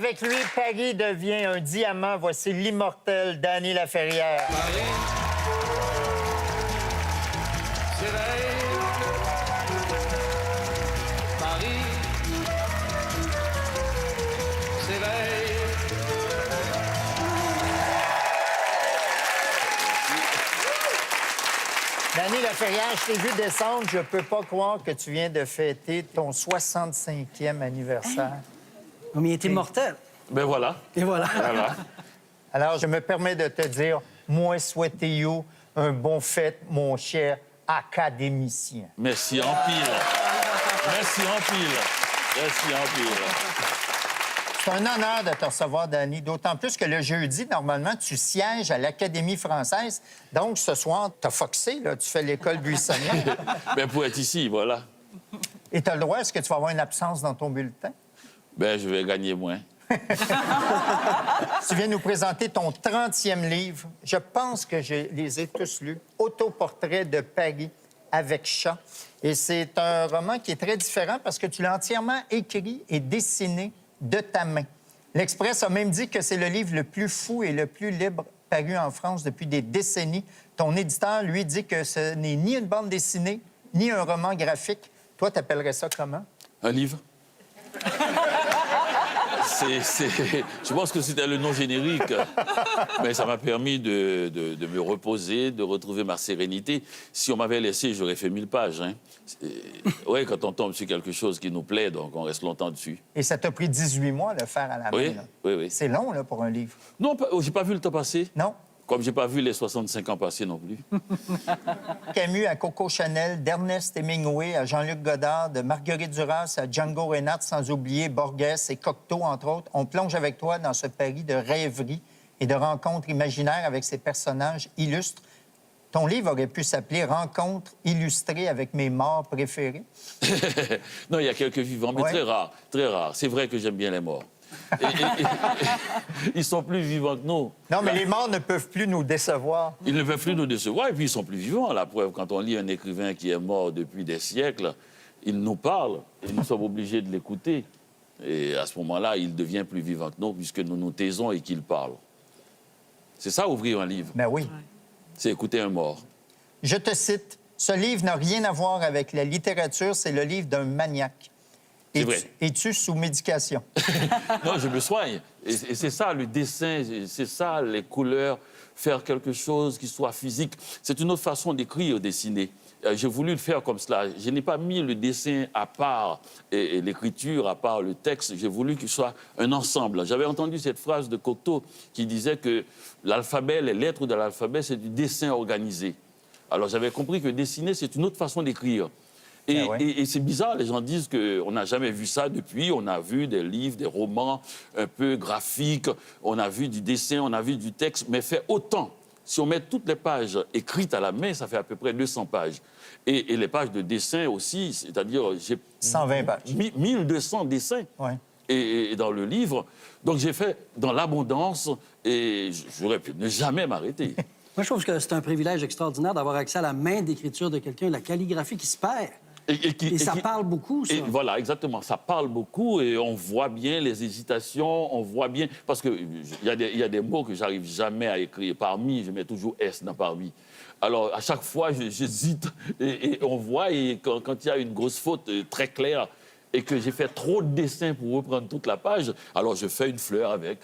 avec lui, Paris devient un diamant. Voici l'immortel Danny Laferrière. Paris s'éveille. Paris s'éveille. Danny Laferrière, je t'ai vu descendre. Je peux pas croire que tu viens de fêter ton 65e anniversaire. Mais il est immortel. Ben voilà. Et voilà. Voilà. Alors, je me permets de te dire, moi, souhaitez-vous un bon fête, mon cher académicien. Merci en pile. Merci en pile. Merci en pile. C'est un honneur de te recevoir, Danny, d'autant plus que le jeudi, normalement, tu sièges à l'Académie française. Donc, ce soir, t'as foxé, là, tu fais l'école buissonnière. Ben pour être ici, voilà. Et t'as le droit, est-ce que tu vas avoir une absence dans ton bulletin? Ben je vais gagner moins. Tu viens nous présenter ton 30e livre. Je pense que je les ai tous lus. Autoportrait de Paris avec chat. Et c'est un roman qui est très différent parce que tu l'as entièrement écrit et dessiné de ta main. L'Express a même dit que c'est le livre le plus fou et le plus libre paru en France depuis des décennies. Ton éditeur, lui, dit que ce n'est ni une bande dessinée, ni un roman graphique. Toi, t'appellerais ça comment? Un livre? Je pense que c'était le nom générique. Mais ça m'a permis de me reposer, de retrouver ma sérénité. Si on m'avait laissé, j'aurais fait 1000 pages. Hein. Oui, quand on tombe sur quelque chose qui nous plaît, donc on reste longtemps dessus. Et ça t'a pris 18 mois de le faire à la main. Oui, là. oui. C'est long, là, pour un livre. Non, j'ai pas vu le temps passer. Non? Comme j'ai pas vu les 65 ans passer non plus. Camus à Coco Chanel, d'Ernest Hemingway à Jean-Luc Godard, de Marguerite Duras à Django Reinhardt, sans oublier Borges et Cocteau, entre autres. On plonge avec toi dans ce Paris de rêverie et de rencontres imaginaires avec ces personnages illustres. Ton livre aurait pu s'appeler « Rencontres illustrées avec mes morts préférés ». Non, il y a quelques vivants, mais Ouais. très rares, très rares. C'est vrai que j'aime bien les morts. Ils sont plus vivants que nous. Non, mais les morts ne peuvent plus nous décevoir. Ils ne peuvent plus nous décevoir et puis ils sont plus vivants. La preuve, quand on lit un écrivain qui est mort depuis des siècles, il nous parle et nous sommes obligés de l'écouter. Et à ce moment-là, il devient plus vivant que nous puisque nous nous taisons et qu'il parle. C'est ça, ouvrir un livre. Ben oui. C'est écouter un mort. Je te cite, « Ce livre n'a rien à voir avec la littérature, c'est le livre d'un maniaque. C'est vrai. Es-tu sous médication? » Non, je me soigne. Et c'est ça, le dessin, c'est ça, les couleurs, faire quelque chose qui soit physique. C'est une autre façon d'écrire, dessiner. J'ai voulu le faire comme cela. Je n'ai pas mis le dessin à part et l'écriture à part le texte. J'ai voulu qu'il soit un ensemble. J'avais entendu cette phrase de Cocteau qui disait que l'alphabet, les lettres de l'alphabet, c'est du dessin organisé. Alors j'avais compris que dessiner, c'est une autre façon d'écrire. Ah ouais. Et c'est bizarre, les gens disent qu'on n'a jamais vu ça depuis. On a vu des livres, des romans un peu graphiques, on a vu du dessin, on a vu du texte, mais fait autant. Si on met toutes les pages écrites à la main, ça fait à peu près 200 pages. Et les pages de dessin aussi, c'est-à-dire j'ai 120 pages. 1200 dessins. Ouais. Et dans le livre. Donc j'ai fait dans l'abondance et j'aurais pu ne jamais m'arrêter. Moi, je trouve que c'est un privilège extraordinaire d'avoir accès à la main d'écriture de quelqu'un, la calligraphie qui se perd. Et ça parle beaucoup, ça. Et voilà, exactement. Ça parle beaucoup et on voit bien les hésitations, on voit bien... Parce qu'il y a des mots que j'arrive jamais à écrire. Parmi, je mets toujours S dans parmi. Alors, à chaque fois, j'hésite et on voit, et quand il y a une grosse faute très claire et que j'ai fait trop de dessins pour reprendre toute la page, alors je fais une fleur avec.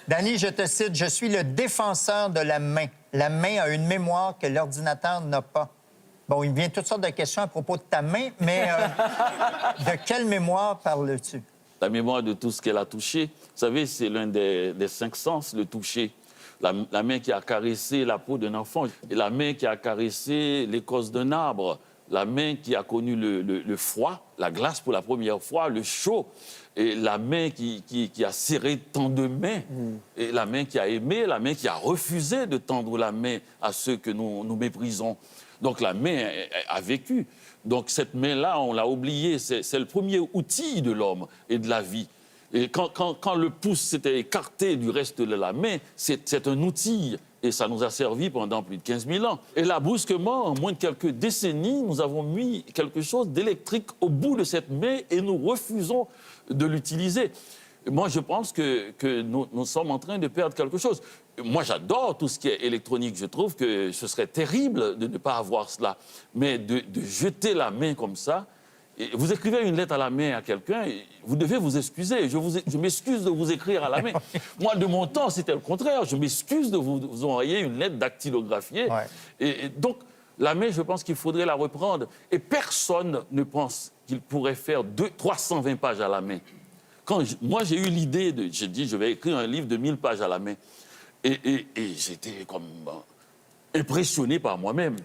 Danny, je te cite, « Je suis le défenseur de la main. La main a une mémoire que l'ordinateur n'a pas. » Bon, il me vient toutes sortes de questions à propos de ta main, mais de quelle mémoire parles-tu? La mémoire de tout ce qu'elle a touché. Vous savez, c'est l'un des 5 sens, le toucher. La main qui a caressé la peau d'un enfant, et la main qui a caressé l'écorce d'un arbre, la main qui a connu le froid, la glace pour la première fois, le chaud, et la main qui a serré tant de mains, et la main qui a aimé, la main qui a refusé de tendre la main à ceux que nous méprisons. Donc la main a vécu. Donc cette main-là, on l'a oubliée. C'est le premier outil de l'homme et de la vie. Et quand le pouce s'était écarté du reste de la main, c'est un outil Et ça nous a servi pendant plus de 15 000 ans. Et là, brusquement, en moins de quelques décennies, nous avons mis quelque chose d'électrique au bout de cette main et nous refusons de l'utiliser. Moi, je pense que nous sommes en train de perdre quelque chose. Moi, j'adore tout ce qui est électronique. Je trouve que ce serait terrible de ne pas avoir cela. Mais de jeter la main comme ça, et vous écrivez une lettre à la main à quelqu'un, vous devez vous excuser. Je m'excuse de vous écrire à la main. Moi, de mon temps, c'était le contraire. Je m'excuse de vous envoyer une lettre dactylographiée. Ouais. Et donc, la main, je pense qu'il faudrait la reprendre. Et personne ne pense qu'il pourrait faire 320 pages à la main. Moi, j'ai eu l'idée j'ai dit, je vais écrire un livre de 1000 pages à la main. Et j'étais comme impressionné par moi-même.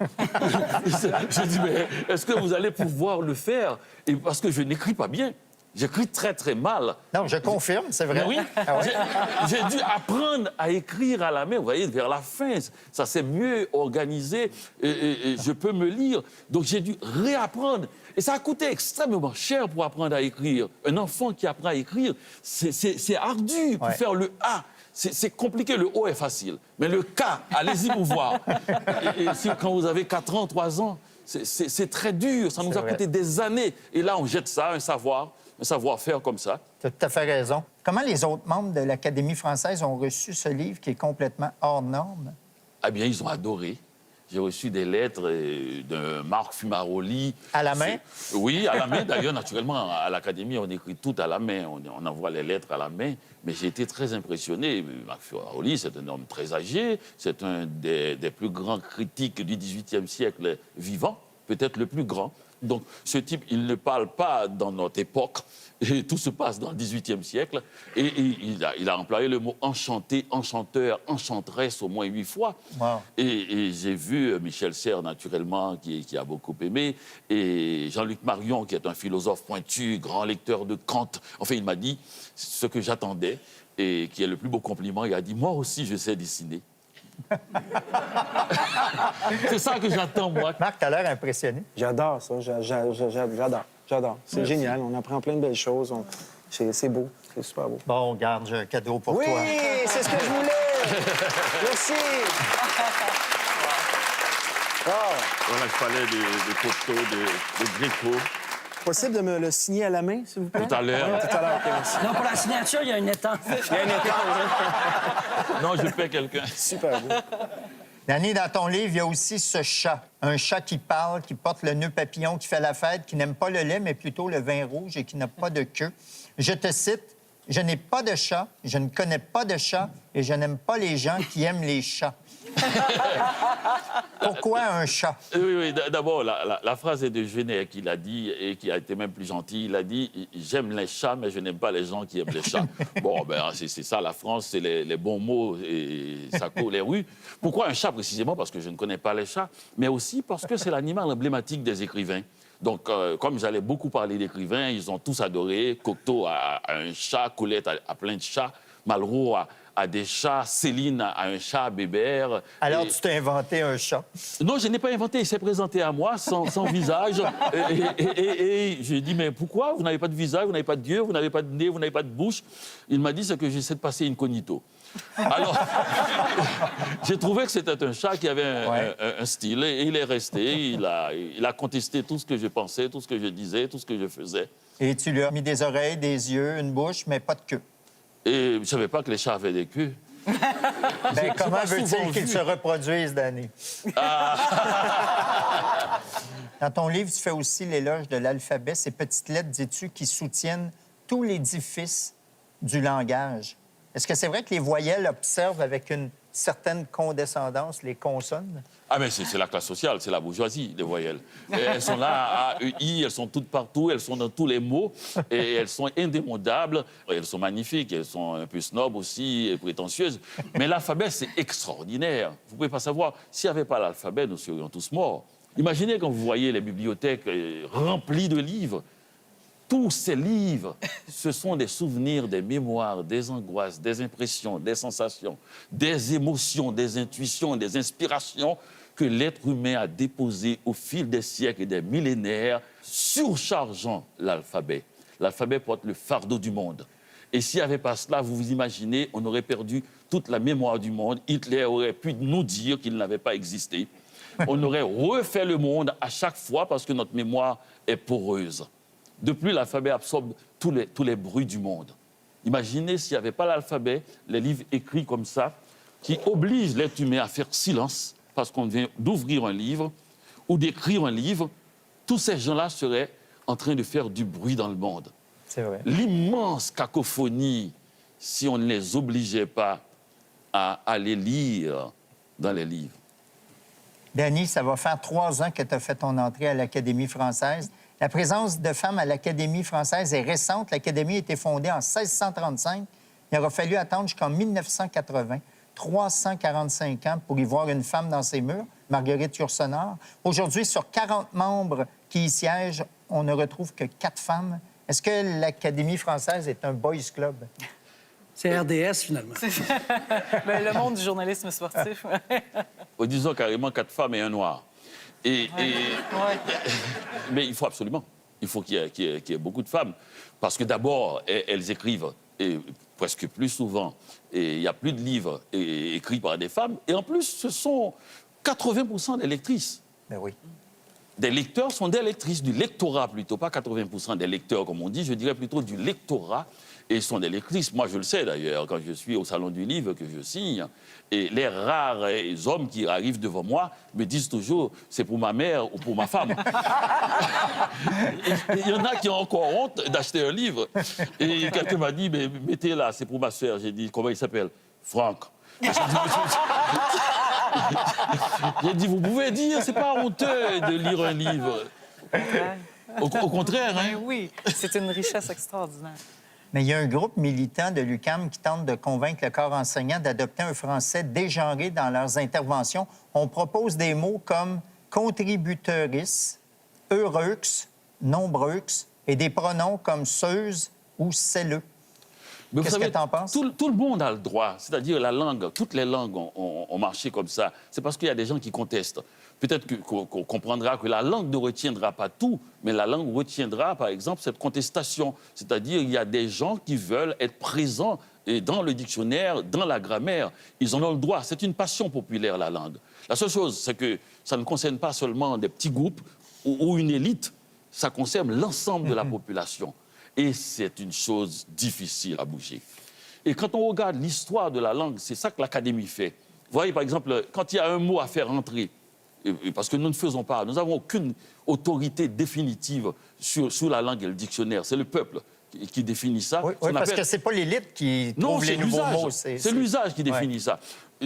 Je dis, mais est-ce que vous allez pouvoir le faire? Et parce que je n'écris pas bien. J'écris très, très mal. Non, je confirme, c'est vrai. Mais oui, Ah ouais? j'ai dû apprendre à écrire à la main. Vous voyez, vers la fin, ça s'est mieux organisé et je peux me lire. Donc, j'ai dû réapprendre. Et ça a coûté extrêmement cher pour apprendre à écrire. Un enfant qui apprend à écrire, c'est ardu pour faire le A. C'est compliqué, le O est facile. Mais le K, allez-y vous voir. Quand vous avez 4 ans, 3 ans, c'est très dur. Ça nous a coûté des années. Et là, on jette ça, un savoir-faire comme ça. Tu as tout à fait raison. Comment les autres membres de l'Académie française ont reçu ce livre qui est complètement hors norme? Eh bien, ils ont adoré. J'ai reçu des lettres de Marc Fumaroli. À la main? Oui, à la main. D'ailleurs, naturellement, à l'Académie, on écrit tout à la main. On envoie les lettres à la main. Mais j'ai été très impressionné. Marc Fumaroli, c'est un homme très âgé. C'est un des plus grands critiques du XVIIIe siècle vivant, peut-être le plus grand. Donc, ce type, il ne parle pas dans notre époque. Et tout se passe dans le XVIIIe siècle. Et il a employé le mot enchanté, enchanteur, enchanteresse au moins 8 fois. Wow. Et j'ai vu Michel Serres, naturellement, qui a beaucoup aimé. Et Jean-Luc Marion, qui est un philosophe pointu, grand lecteur de Kant. Enfin, il m'a dit ce que j'attendais et qui est le plus beau compliment. Il a dit, moi aussi, je sais dessiner. C'est ça que j'attends, moi. Marc, tu as l'air impressionné. J'adore ça. J'adore. C'est génial. On apprend plein de belles choses. C'est beau. C'est super beau. Bon, garde, j'ai un cadeau pour Oui, toi. c'est ce que je voulais. Merci. Voilà, je parlais de Cocteau, de Gréco. Possible de me le signer à la main, s'il vous plaît? Tout à l'heure. Tout à l'heure, OK, merci. Non, pour la signature, il y a une étang. Il y a une étang. Non, je fais quelqu'un. Super beau. Danny, dans ton livre, il y a aussi ce chat. Un chat qui parle, qui porte le nœud papillon, qui fait la fête, qui n'aime pas le lait, mais plutôt le vin rouge et qui n'a pas de queue. Je te cite, « Je n'ai pas de chat, je ne connais pas de chat et je n'aime pas les gens qui aiment les chats. » Pourquoi un chat? Oui. D'abord, la phrase est de Genet qui l'a dit et qui a été même plus gentil. Il a dit « J'aime les chats, mais je n'aime pas les gens qui aiment les chats. » Bon, ben c'est ça, la France, c'est les bons mots et ça court les rues. Pourquoi un chat, précisément? Parce que je ne connais pas les chats, mais aussi parce que c'est l'animal emblématique des écrivains. Donc, comme j'allais beaucoup parler d'écrivains, ils ont tous adoré. Cocteau a un chat, Colette a plein de chats, Malraux a des chats, Céline a un chat, Bébert. Alors, tu t'es inventé un chat. Non, je n'ai pas inventé. Il s'est présenté à moi sans visage. Et je lui ai dit, mais pourquoi? Vous n'avez pas de visage, vous n'avez pas d'yeux, vous n'avez pas de nez, vous n'avez pas de bouche. Il m'a dit, c'est que j'essaie de passer incognito. Alors, j'ai trouvé que c'était un chat qui avait un style et il est resté. Il a contesté tout ce que je pensais, tout ce que je disais, tout ce que je faisais. Et tu lui as mis des oreilles, des yeux, une bouche, mais pas de queue. Et je ne savais pas que les chats avaient des queues. Ben, comment pas veux-tu souvent qu'ils vu. se reproduisent, Danny? Dans ton livre, tu fais aussi l'éloge de l'alphabet, ces petites lettres, dis-tu, qui soutiennent tout l'édifice du langage. Est-ce que c'est vrai que les voyelles observent avec une certaine condescendance les consonnes? Ah, mais c'est la classe sociale, c'est la bourgeoisie, les voyelles. Et elles sont là, A, E, I, elles sont toutes partout, elles sont dans tous les mots, et elles sont indémodables. Elles sont magnifiques, elles sont un peu snobs aussi, et prétentieuses. Mais l'alphabet, c'est extraordinaire. Vous ne pouvez pas savoir, s'il n'y avait pas l'alphabet, nous serions tous morts. Imaginez quand vous voyez les bibliothèques remplies de livres. Tous ces livres, ce sont des souvenirs, des mémoires, des angoisses, des impressions, des sensations, des émotions, des intuitions, des inspirations que l'être humain a déposées au fil des siècles et des millénaires, surchargeant l'alphabet. L'alphabet porte le fardeau du monde. Et s'il n'y avait pas cela, vous vous imaginez, on aurait perdu toute la mémoire du monde. Hitler aurait pu nous dire qu'il n'avait pas existé. On aurait refait le monde à chaque fois parce que notre mémoire est poreuse. De plus, l'alphabet absorbe tous les bruits du monde. Imaginez s'il n'y avait pas l'alphabet, les livres écrits comme ça, qui obligent l'être humain à faire silence parce qu'on vient d'ouvrir un livre ou d'écrire un livre, tous ces gens-là seraient en train de faire du bruit dans le monde. C'est vrai. L'immense cacophonie, si on ne les obligeait pas à aller lire dans les livres. Danny, ça va faire 3 ans que tu as fait ton entrée à l'Académie française. La présence de femmes à l'Académie française est récente. L'Académie a été fondée en 1635. Il aura fallu attendre jusqu'en 1980, 345 ans pour y voir une femme dans ses murs, Marguerite Yourcenar. Aujourd'hui, sur 40 membres qui y siègent, on ne retrouve que 4 femmes. Est-ce que l'Académie française est un boys club? C'est RDS, finalement. Ben, le monde du journalisme sportif. Disons carrément 4 femmes et un noir. Ouais. Mais il faut absolument. Il faut qu'il y ait beaucoup de femmes. Parce que d'abord, elles écrivent, et presque plus souvent. Et il n'y a plus de livres écrits par des femmes. Et en plus, ce sont 80% des lectrices. Ben oui. Des lecteurs sont des lectrices, du lectorat plutôt, pas 80% des lecteurs comme on dit, je dirais plutôt du lectorat, et sont des lectrices. Moi, je le sais d'ailleurs, quand je suis au Salon du Livre, que je signe, et les rares hommes qui arrivent devant moi me disent toujours « c'est pour ma mère ou pour ma femme ». Il y en a qui ont encore honte d'acheter un livre. Et quelqu'un m'a dit « mais mettez là, c'est pour ma sœur ». J'ai dit « comment il s'appelle ?»« Franck ». J'ai dit, vous pouvez dire, c'est pas honteux de lire un livre. Au contraire, hein? Ben oui, c'est une richesse extraordinaire. Mais il y a un groupe militant de l'UQAM qui tente de convaincre le corps enseignant d'adopter un français dégenré dans leurs interventions. On propose des mots comme contributeurice, heureux, nombreux et des pronoms comme seuse ou celleux. Mais Qu'est-ce que tu en penses? Tout le monde a le droit. C'est-à-dire la langue, toutes les langues ont marché comme ça. C'est parce qu'il y a des gens qui contestent. Peut-être qu'on comprendra que la langue ne retiendra pas tout, mais la langue retiendra, par exemple, cette contestation. C'est-à-dire il y a des gens qui veulent être présents dans le dictionnaire, dans la grammaire. Ils en ont le droit. C'est une passion populaire, la langue. La seule chose, c'est que ça ne concerne pas seulement des petits groupes ou une élite. Ça concerne l'ensemble de la population. Et c'est une chose difficile à bouger. Et quand on regarde l'histoire de la langue, c'est ça que l'Académie fait. Vous voyez, par exemple, quand il y a un mot à faire entrer, parce que nous ne faisons pas, nous n'avons aucune autorité définitive sur la langue et le dictionnaire. C'est le peuple qui définit ça. Oui, parce que ce n'est pas l'élite qui trouve les nouveaux mots. C'est l'usage qui définit ça.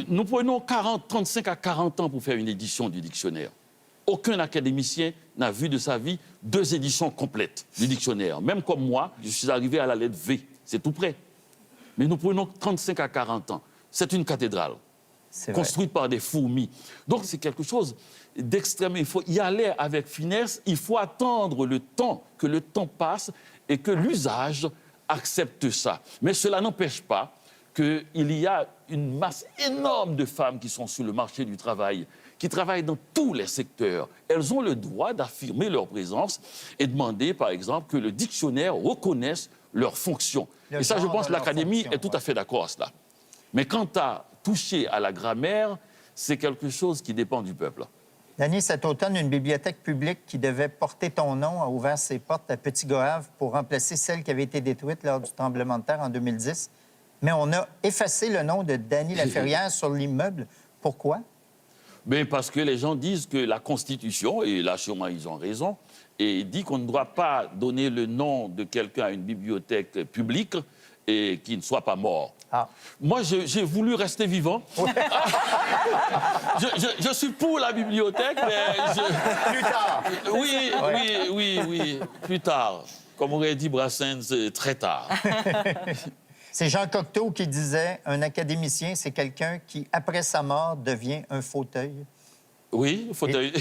Nous prenons 35 à 40 ans pour faire une édition du dictionnaire. Aucun académicien n'a vu de sa vie 2 éditions complètes du dictionnaire. Même comme moi, je suis arrivé à la lettre V. C'est tout près. Mais nous prenons 35 à 40 ans. C'est une cathédrale construite par des fourmis. Donc c'est quelque chose d'extrême. Il faut y aller avec finesse. Il faut attendre le temps, que le temps passe et que l'usage accepte ça. Mais cela n'empêche pas qu'il y a une masse énorme de femmes qui sont sur le marché du travail, qui travaillent dans tous les secteurs. Elles ont le droit d'affirmer leur présence et demander, par exemple, que le dictionnaire reconnaisse leurs fonctions. Et ça, je pense que l'Académie est tout à fait d'accord à cela. Mais quant à toucher à la grammaire, c'est quelque chose qui dépend du peuple. Danny, cet automne, une bibliothèque publique qui devait porter ton nom a ouvert ses portes à Petit-Goâve pour remplacer celle qui avait été détruite lors du tremblement de terre en 2010. Mais on a effacé le nom de Danny Laferrière sur l'immeuble. Pourquoi? Mais parce que les gens disent que la Constitution, et là sûrement ils ont raison, et dit qu'on ne doit pas donner le nom de quelqu'un à une bibliothèque publique et qu'il ne soit pas mort. Ah. Moi, j'ai voulu rester vivant. Je suis pour la bibliothèque, mais... Plus tard. Oui, plus tard. Comme aurait dit Brassens, très tard. C'est Jean Cocteau qui disait « Un académicien, c'est quelqu'un qui, après sa mort, devient un fauteuil. » Oui, fauteuil.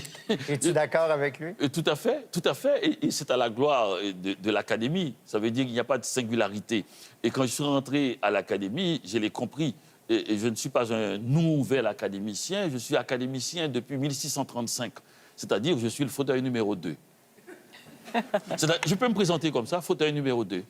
Es-tu d'accord avec lui? Tout à fait, tout à fait. Et c'est à la gloire de l'Académie. Ça veut dire qu'il n'y a pas de singularité. Et quand je suis rentré à l'Académie, je l'ai compris. Et je ne suis pas un nouvel académicien, je suis académicien depuis 1635. C'est-à-dire que je suis le fauteuil numéro 2. Je peux me présenter comme ça, fauteuil numéro 2.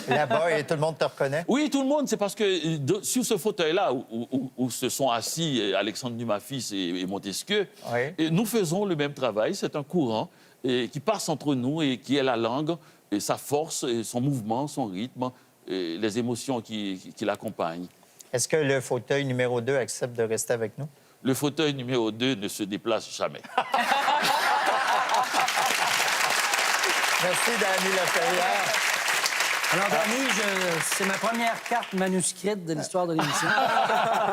Là-bas, et tout le monde te reconnaît. Oui, tout le monde, c'est parce que sur ce fauteuil-là, où se sont assis Alexandre Dumas fils et Montesquieu, Oui. et nous faisons le même travail. C'est un courant qui passe entre nous et qui est la langue, et sa force, et son mouvement, son rythme, et les émotions qui l'accompagnent. Est-ce que le fauteuil numéro 2 accepte de rester avec nous? Le fauteuil numéro 2 ne se déplace jamais. Merci, Dany Laferrière. Alors, Dany, c'est ma première carte manuscrite de l'histoire de l'émission.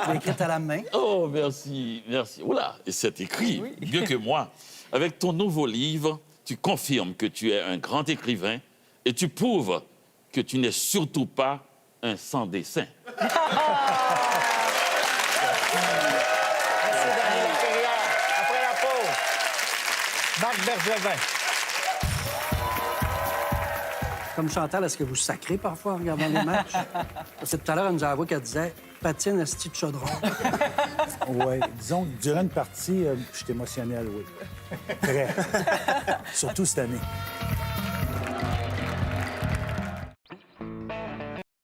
Je l'ai écrite à la main. Oh, merci, merci. Oula, et c'est écrit, mieux que moi. Avec ton nouveau livre, tu confirmes que tu es un grand écrivain et tu prouves que tu n'es surtout pas un sans-dessin. Merci, Dany Laferrière. Après la pause, Marc Bergevin. Comme Chantal, est-ce que vous sacrez parfois en regardant les matchs? Parce que tout à l'heure, elle nous a avoué qu'elle disait « patine, esti de chaudron ». Oui, disons que durant une partie, je suis émotionnel, oui. Très. Surtout cette année.